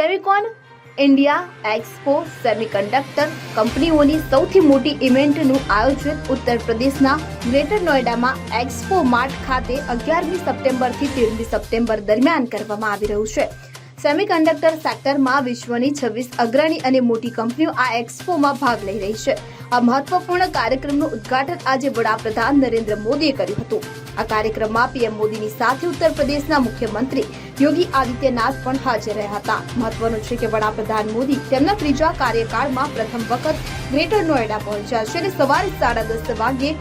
Semicon India expo semiconductor કંપનીઓની સૌથી મોટી ઇવેન્ટનું આયોજન ઉત્તર પ્રદેશના ગ્રેટર નોઈડામાં એક્સપો માર્ટ ખાતે 11મી સપ્ટેમ્બરથી 13મી સપ્ટેમ્બર દરમિયાન કરવામાં આવી રહ્યું છે। સેમિકન્ડક્ટર સેક્ટરમાં વિશ્વની 26 અગ્રણી અને મોટી કંપનીઓ આ એક્સપોમાં ભાગ લઈ રહી છે। આ મહત્વપૂર્ણ કાર્યક્રમનું ઉદ્ઘાટન આજે વડાપ્રધાન નરેન્દ્ર મોદીએ કર્યું હતું। આ કાર્યક્રમમાં પીએમ મોદીની સાથે ઉત્તર પ્રદેશના મુખ્યમંત્રી યોગી આદિત્યનાથ પણ હાજર રહ્યા હતા। મહત્વનું છે કે વડાપ્રધાન મોદી તેમના ત્રીજા કાર્યકાળમાં પ્રથમ વખત ગ્રેટર નોઈડા પહોંચ્યા છે અને સવારે 10:30 વાગ્યે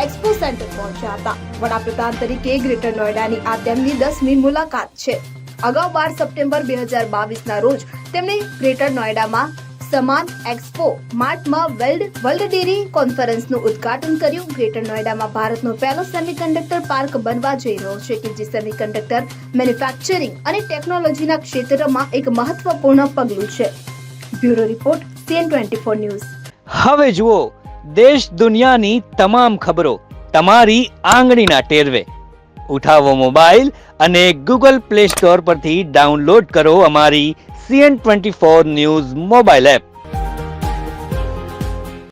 એક્સપો સેન્ટર પહોંચ્યા હતા। વડાપ્રધાન તરીકે ગ્રેટર નોઈડાની આ તેમની 10મી મુલાકાત છે। અગાઉ 12 સપ્ટેમ્બર 2022ના રોજ તેમણે ગ્રેટર નોઈડામાં સમાન એક્સપો માર્ટમાં વર્લ્ડ ડેરી કોન્ફરન્સનું ઉદ્ઘાટન કર્યું। ગ્રેટર નોઈડામાં ભારતનો પહેલો સેમિકન્ડક્ટર પાર્ક બનવા જઈ રહ્યો છે કે જે સેમિકન્ડક્ટર મેન્યુફેક્ચરિંગ અને ટેકનોલોજીના ક્ષેત્રમાં એક મહત્વપૂર્ણ પગલું છે। Bureau report CN24 news. હવે જુઓ દેશ દુનિયાની તમામ ખબરો તમારી આંગળીના ટેરવે। ઉઠાવો મોબાઈલ અને ગૂગલ પ્લે સ્ટોર પરથી ડાઉનલોડ કરો અમારી CN24 ન્યૂઝ મોબાઈલ એપ।